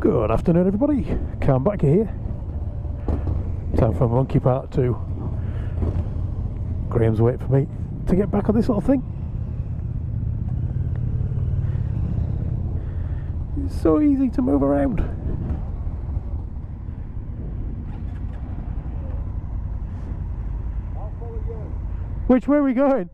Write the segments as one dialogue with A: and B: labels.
A: Good afternoon, everybody. Cam back here. Time for Monkey Part 2. Graham's waiting for me to get back on this little thing. It's so easy to move around.
B: I'll follow you.
A: Which way are we going?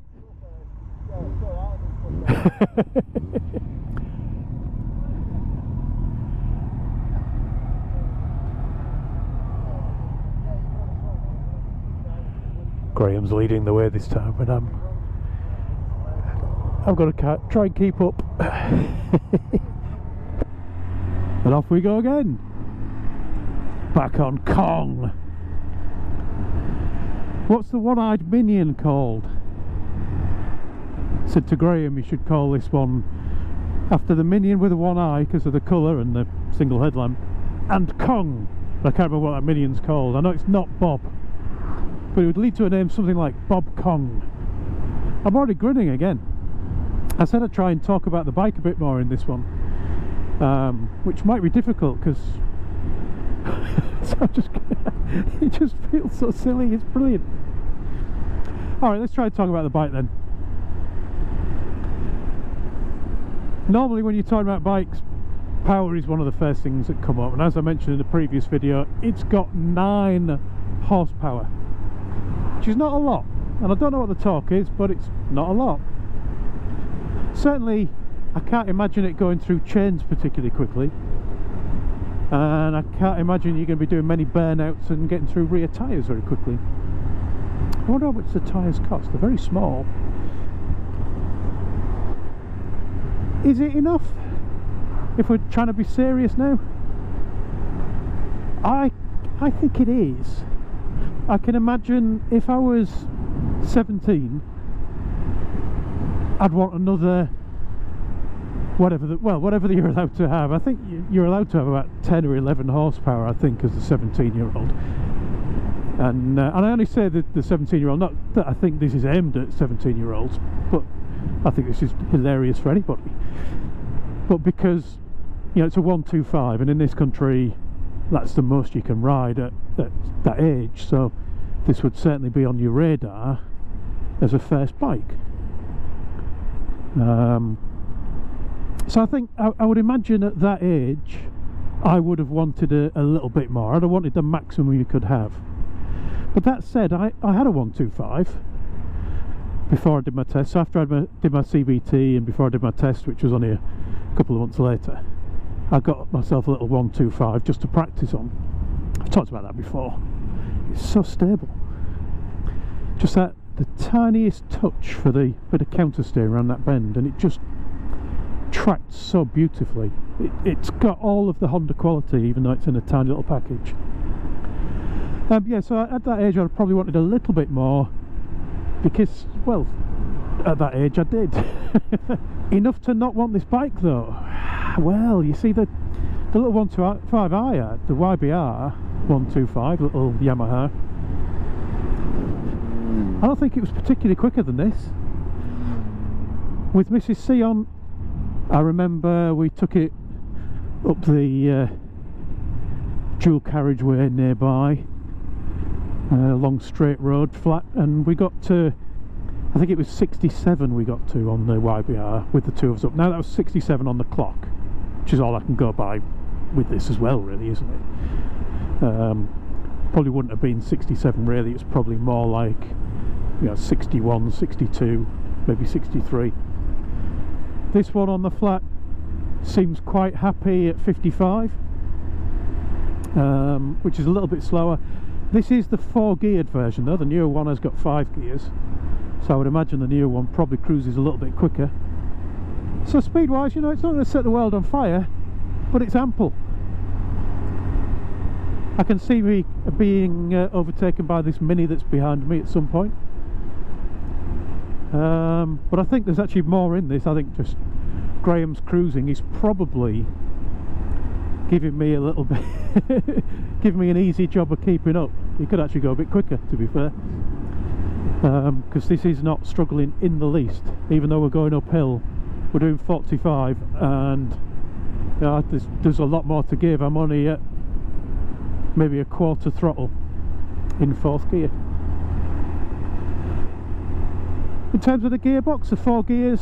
A: Graham's leading the way this time, but I've got to try and keep up. And off we go again. Back on Kong. What's the one-eyed minion called? Said to Graham, you should call this one after the minion with the one eye because of the colour and the single headlamp, and Kong. I can't remember what that minion's called. I know it's not Bob, but it would lead to a name something like Bob Kong. I'm already grinning again. I said I'd try and talk about the bike a bit more in this one, which might be difficult because it just feels so silly. It's brilliant. Alright, let's try and talk about the bike then. Normally when you're talking about bikes, power is one of the first things that come up, and as I mentioned in the previous video, it's got 9 horsepower, which is not a lot, and I don't know what the torque is, but it's not a lot. Certainly I can't imagine it going through chains particularly quickly, and I can't imagine you're going to be doing many burnouts and getting through rear tyres very quickly. I wonder how much the tyres cost. They're very small. Is it enough? If we're trying to be serious now, I think it is. I can imagine if I was 17, I'd want another whatever you're allowed to have. I think you're allowed to have about 10 or 11 horsepower, I think, as a 17-year-old. And I only say that the 17-year-old, not that I think this is aimed at 17-year-olds, but I think this is hilarious for anybody. But because, you know, it's a 125, and in this country that's the most you can ride at that age, so this would certainly be on your radar as a first bike. So I think I would imagine at that age I would have wanted a little bit more. I'd have wanted the maximum you could have. But that said, I had a 125 before I did my test. So after I did my CBT and before I did my test, which was only a couple of months later, I got myself a little 125 just to practice on. I've talked about that before. It's so stable. Just the tiniest touch for the bit of counter steer around that bend, and it just tracks so beautifully. It's got all of the Honda quality, even though it's in a tiny little package. Yeah, so at that age I probably wanted a little bit more, because, well, at that age I did. Enough to not want this bike though. Well, you see the little 125 I had, the YBR 125, little Yamaha, I don't think it was particularly quicker than this. With Mrs. C on, I remember we took it up the dual carriageway nearby, long straight road, flat, and we got to, I think it was 67 we got to on the YBR with the two of us up. Now that was 67 on the clock, which is all I can go by with this as well, really, isn't it? Probably wouldn't have been 67 really, it's probably more like, you know, 61, 62, maybe 63. This one on the flat seems quite happy at 55, which is a little bit slower. This is the 4-geared version though. The newer one has got 5 gears, so I would imagine the newer one probably cruises a little bit quicker. So speed wise, you know, it's not going to set the world on fire, but it's ample. I can see me being overtaken by this Mini that's behind me at some point. But I think there's actually more in this. I think just Graham's cruising is probably giving me a little bit giving me an easy job of keeping up. He could actually go a bit quicker, to be fair, because this is not struggling in the least. Even though we're going uphill, we're doing 45 and There's a lot more to give. I'm only at maybe a quarter throttle in 4th gear. In terms of the gearbox, the 4 gears,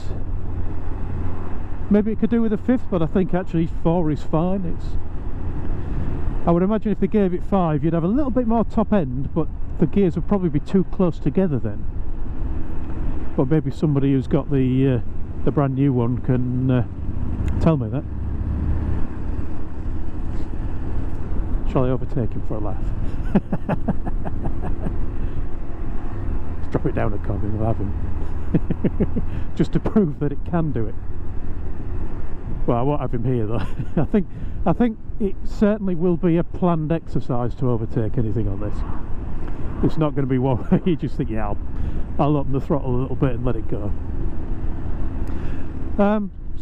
A: maybe it could do with a 5th, but I think actually 4 is fine. I would imagine if they gave it 5, you'd have a little bit more top end, but the gears would probably be too close together then. But maybe somebody who's got the brand new one can tell me that. Shall I overtake him for a laugh? Let's drop it down a cog and we'll have him. Just to prove that it can do it. Well, I won't have him here though. I think it certainly will be a planned exercise to overtake anything on this. It's not going to be one where you just think, yeah, I'll open the throttle a little bit and let it go.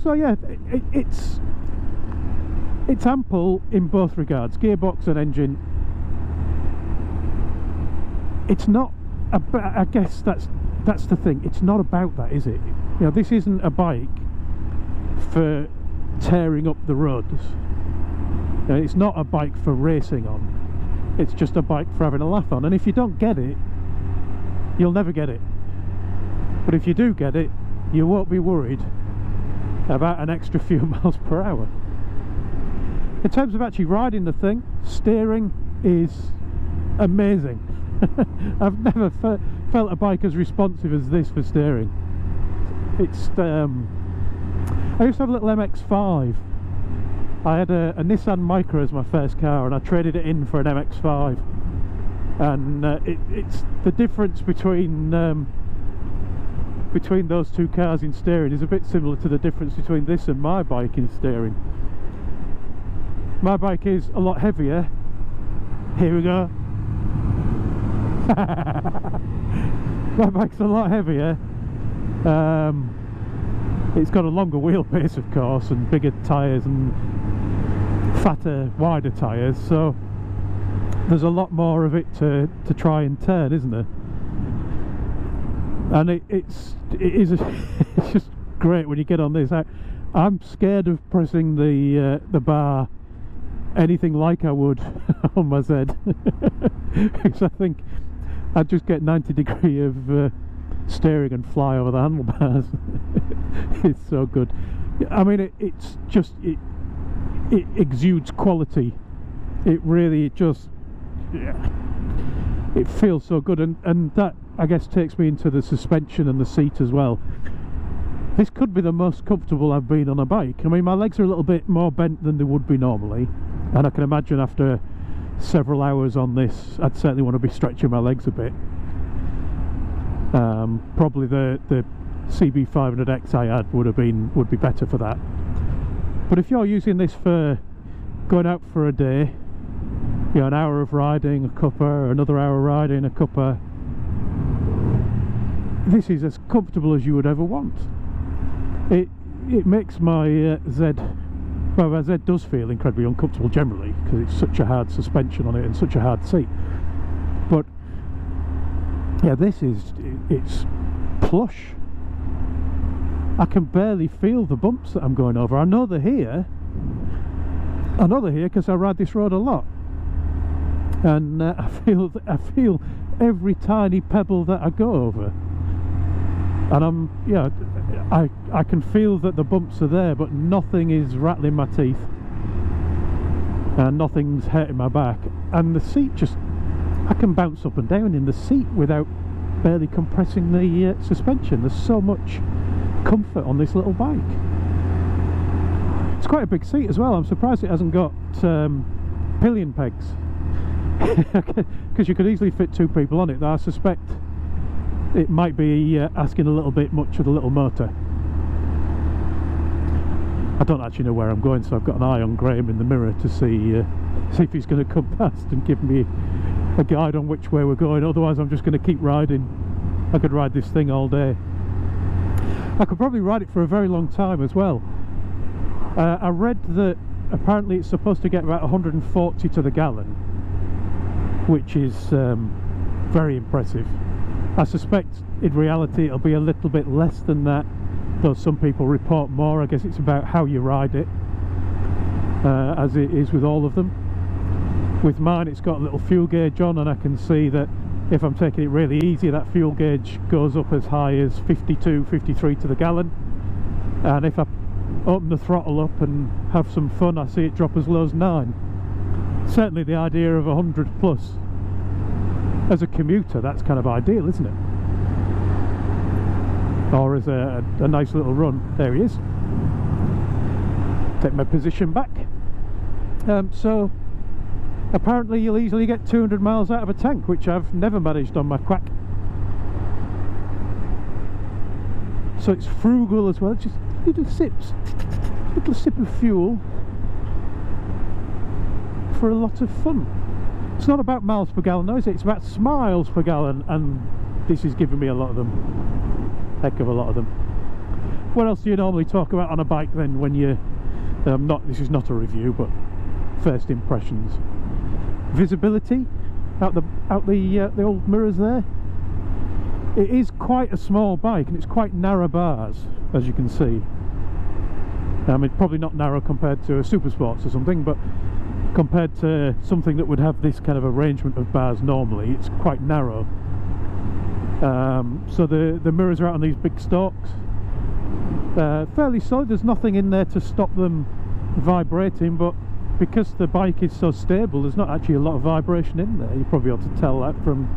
A: So yeah, it's ample in both regards, gearbox and engine. It's not about, I guess that's the thing, it's not about that, is it? You know, this isn't a bike for tearing up the roads. You know, it's not a bike for racing on. It's just a bike for having a laugh on, and if you don't get it, you'll never get it. But if you do get it, you won't be worried about an extra few miles per hour. In terms of actually riding the thing, steering is amazing. I've never felt a bike as responsive as this for steering. It's I used to have a little MX-5. I had a Nissan Micra as my first car, and I traded it in for an MX-5. And it's the difference between those two cars in steering is a bit similar to the difference between this and my bike in steering. My bike is a lot heavier. Here we go. My bike's a lot heavier. It's got a longer wheelbase, of course, and bigger tyres and fatter, wider tyres, so there's a lot more of it to try and turn, isn't there? And it's just great when you get on this. I'm scared of pressing the bar anything like I would on my Z, because I think I'd just get 90 degree of steering and fly over the handlebars. It's so good. I mean, it exudes quality. It really just, yeah, it feels so good, and that, I guess, takes me into the suspension and the seat as well. This could be the most comfortable I've been on a bike. I mean, my legs are a little bit more bent than they would be normally, and I can imagine after several hours on this I'd certainly want to be stretching my legs a bit. Probably the CB500X I had would be better for that. But if you're using this for going out for a day, you know, an hour of riding a cuppa, another hour riding a cuppa, this is as comfortable as you would ever want. It makes my Z, well, my Z does feel incredibly uncomfortable generally because it's such a hard suspension on it and such a hard seat. But yeah, it's plush. I can barely feel the bumps that I'm going over. I know they're here. I know they're here because I ride this road a lot, and I feel every tiny pebble that I go over. And I can feel that the bumps are there, but nothing is rattling my teeth and nothing's hurting my back. And the seat just, I can bounce up and down in the seat without barely compressing the suspension. There's so much comfort on this little bike. It's quite a big seat as well. I'm surprised it hasn't got pillion pegs, because you could easily fit 2 people on it. Though I suspect it might be asking a little bit much of the little motor. I don't actually know where I'm going, so I've got an eye on Graham in the mirror to see if he's going to come past and give me a guide on which way we're going. Otherwise I'm just going to keep riding. I could ride this thing all day. I could probably ride it for a very long time as well. I read that apparently it's supposed to get about 140 to the gallon, which is very impressive. I suspect in reality it'll be a little bit less than that, though some people report more. I guess it's about how you ride it. as it is with all of them. With mine it's got a little fuel gauge on, and I can see that if I'm taking it really easy, that fuel gauge goes up as high as 52, 53 to the gallon, and if I open the throttle up and have some fun, I see it drop as low as 9. Certainly the idea of 100 plus as a commuter, that's kind of ideal, isn't it? Or as a nice little run. There he is. Take my position back. So apparently you'll easily get 200 miles out of a tank, which I've never managed on my Quack. So it's frugal as well, just little sips, little sip of fuel for a lot of fun. It's not about miles per gallon, no, is it? It's about smiles per gallon, and this is giving me a lot of them. Heck of a lot of them. What else do you normally talk about on a bike then when you this is not a review, but first impressions? Visibility out the old mirrors there. It is quite a small bike, and it's quite narrow bars, as you can see. I mean, probably not narrow compared to a Super Sports or something, but compared to something that would have this kind of arrangement of bars normally, it's quite narrow. So the mirrors are out on these big stalks. Fairly solid. There's nothing in there to stop them vibrating, but because the bike is so stable, there's not actually a lot of vibration in there. You probably ought to tell that from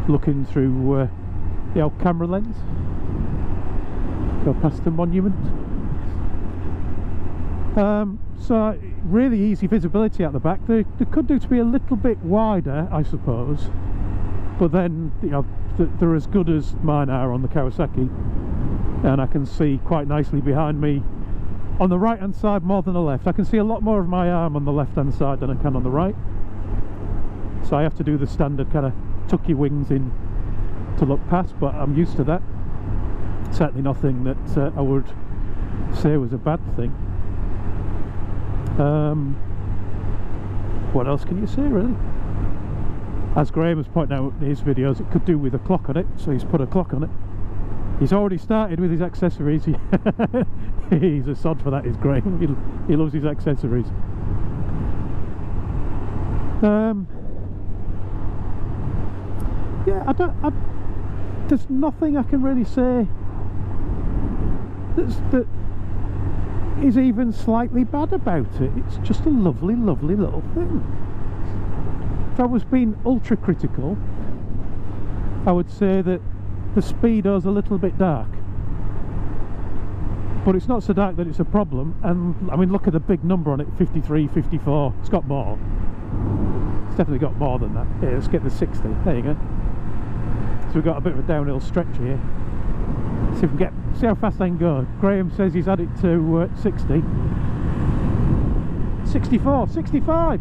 A: looking through the old camera lens. Go past the monument. So really easy visibility at the back. They could do to be a little bit wider, I suppose, but then, you know, they're as good as mine are on the Kawasaki, and I can see quite nicely behind me on the right hand side more than the left. I can see a lot more of my arm on the left hand side than I can on the right, so I have to do the standard kind of tuck your wings in to look past, but I'm used to that. Certainly nothing that I would say was a bad thing. What else can you say, really? As Graham has pointed out in his videos, it could do with a clock on it, so he's put a clock on it. He's already started with his accessories. He's a sod for that, is Graham. He loves his accessories. Yeah, there's nothing I can really say that is even slightly bad about it. It's just a lovely, lovely little thing. If I was being ultra critical, I would say that the Speedo's a little bit dark, but it's not so dark that it's a problem. And I mean, look at the big number on it, 53, 54. It's got more. It's definitely got more than that. Yeah, let's get the 60. There you go. So we've got a bit of a downhill stretch here. See if we can see how fast I can go. Graham says he's had it to 60. 64, 65.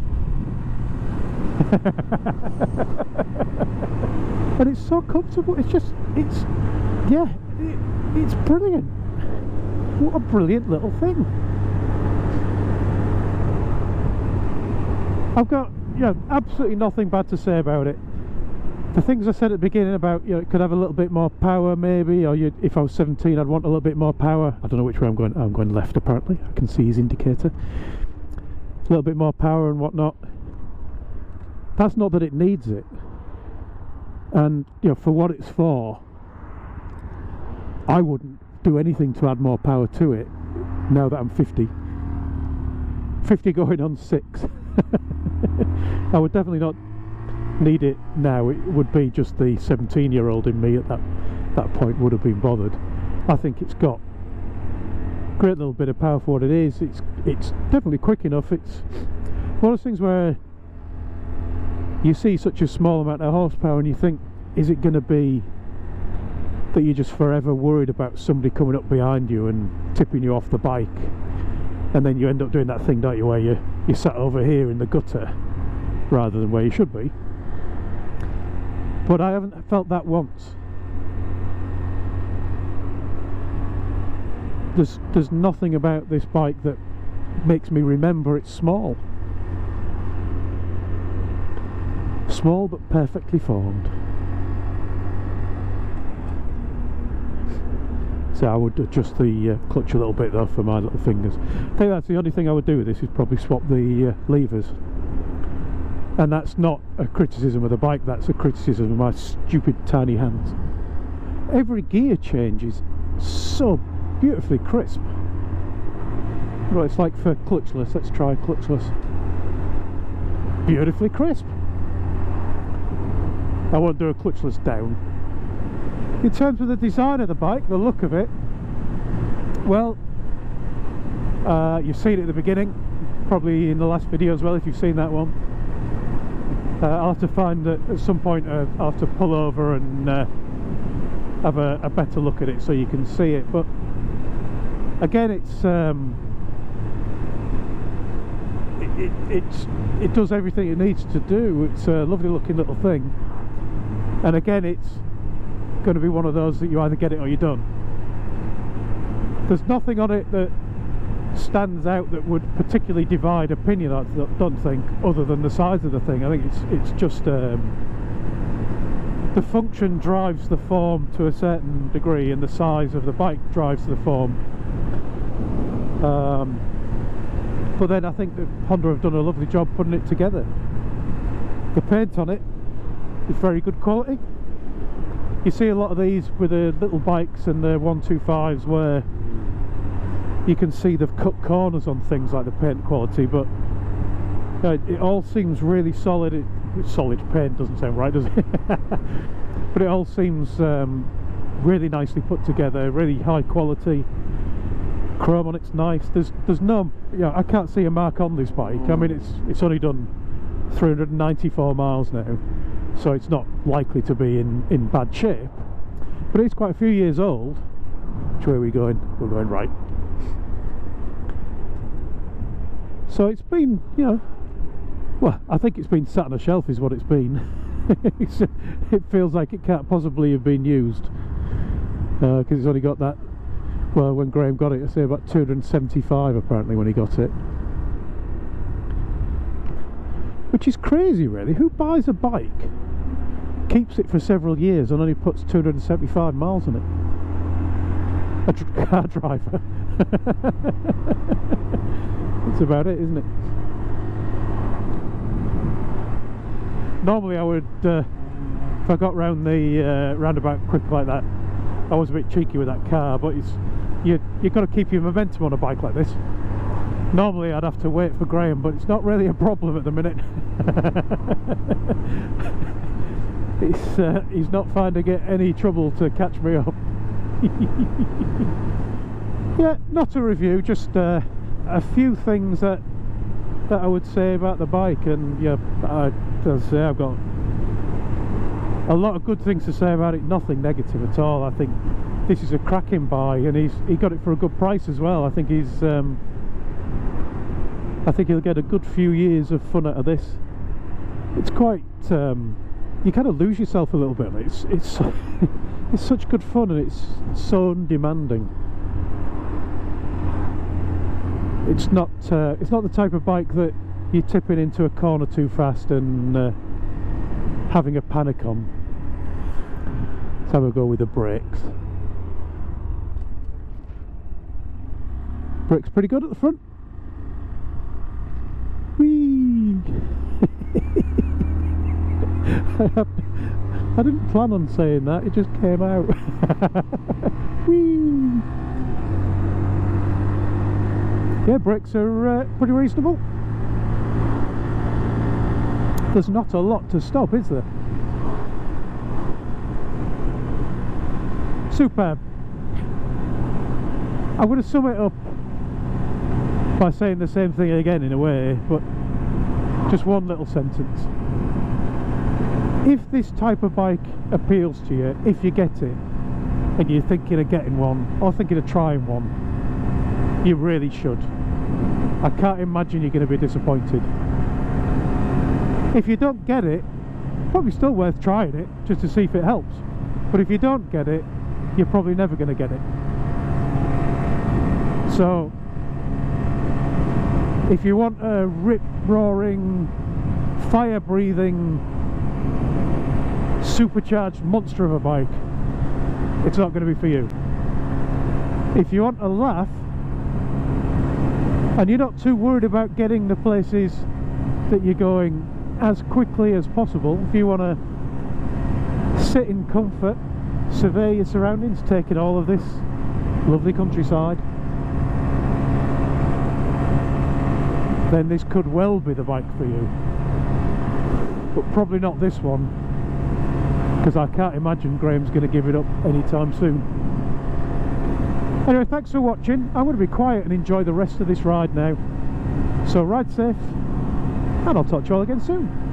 A: And it's so comfortable. It's just, it's brilliant. What a brilliant little thing. I've got, absolutely nothing bad to say about it. The things I said at the beginning about, it could have a little bit more power maybe, or if I was 17 I'd want a little bit more power. I don't know which way I'm going. I'm going left apparently. I can see his indicator. A little bit more power and whatnot. That's not that it needs it. And, for what it's for, I wouldn't do anything to add more power to it now that I'm 50. 50 going on 6. I would definitely not need it now. It would be just the 17-year-old in me at that point would have been bothered. I think it's got a great little bit of power for what it is. It's definitely quick enough. It's one of those things where you see such a small amount of horsepower and you think, is it going to be that you're just forever worried about somebody coming up behind you and tipping you off the bike, and then you end up doing that thing, don't you, where you sat over here in the gutter rather than where you should be. But I haven't felt that once. There's nothing about this bike that makes me remember it's small. Small but perfectly formed. So I would adjust the clutch a little bit though for my little fingers. I think that's the only thing I would do with this, is probably swap the levers. And that's not a criticism of the bike, that's a criticism of my stupid tiny hands. Every gear change is so beautifully crisp. Well, it's like for clutchless. Let's try clutchless. Beautifully crisp. I won't do a clutchless down. In terms of the design of the bike, the look of it, well, you've seen it at the beginning, probably in the last video as well if you've seen that one. I'll have to find that at some point. I'll have to pull over and have a better look at it so you can see it. But again, it does everything it needs to do. It's a lovely looking little thing, and again, it's going to be one of those that you either get it or you don't. There's nothing on it that stands out that would particularly divide opinion, I don't think, other than the size of the thing. I think it's just the function drives the form to a certain degree, and the size of the bike drives the form. But then I think that Honda have done a lovely job putting it together. The paint on it is very good quality. You see a lot of these with the little bikes and the 125s where you can see they've cut corners on things like the paint quality, but it all seems really solid. Solid paint doesn't sound right, does it? But it all seems really nicely put together, really high quality. Chrome on it's nice. There's no, I can't see a mark on this bike. I mean, it's only done 394 miles now, so it's not likely to be in bad shape, but it's quite a few years old. Which way are we going? We're going right. So it's been, well, I think it's been sat on a shelf is what it's been. It feels like it can't possibly have been used, because it's only got that, well, when Graham got it, I say about 275 apparently when he got it. Which is crazy really. Who buys a bike, keeps it for several years and only puts 275 miles on it? A car driver. That's about it, isn't it? Normally I would, if I got round the roundabout quick like that, I was a bit cheeky with that car, but you've got to keep your momentum on a bike like this. Normally I'd have to wait for Graham, but it's not really a problem at the minute. He's not finding it any trouble to catch me up. Yeah, not a review, just a few things that I would say about the bike. And yeah, as I say, I've got a lot of good things to say about it, nothing negative at all. I think this is a cracking buy, and he got it for a good price as well. I think I think he'll get a good few years of fun out of this. It's quite, you kind of lose yourself a little bit. It's it's such good fun, and it's so undemanding. It's not the type of bike that you're tipping into a corner too fast and having a panic on. Let's have a go with the brakes. Brakes pretty good at the front. Whee! I didn't plan on saying that, it just came out. Whee! Yeah, brakes are pretty reasonable. There's not a lot to stop, is there? Superb. I'm going to sum it up by saying the same thing again in a way, but just one little sentence. If this type of bike appeals to you, if you get it and you're thinking of getting one or thinking of trying one, you really should. I can't imagine you're going to be disappointed. If you don't get it, probably still worth trying it just to see if it helps. But if you don't get it, you're probably never going to get it. So if you want a rip-roaring, fire-breathing, supercharged monster of a bike, it's not going to be for you. if you want a laugh and you're not too worried about getting the places that you're going as quickly as possible, if you want to sit in comfort, survey your surroundings, take in all of this lovely countryside, then this could well be the bike for you. But probably not this one, because I can't imagine Graham's going to give it up anytime soon. Anyway, thanks for watching. I'm going to be quiet and enjoy the rest of this ride now. So ride safe, and I'll talk to you all again soon.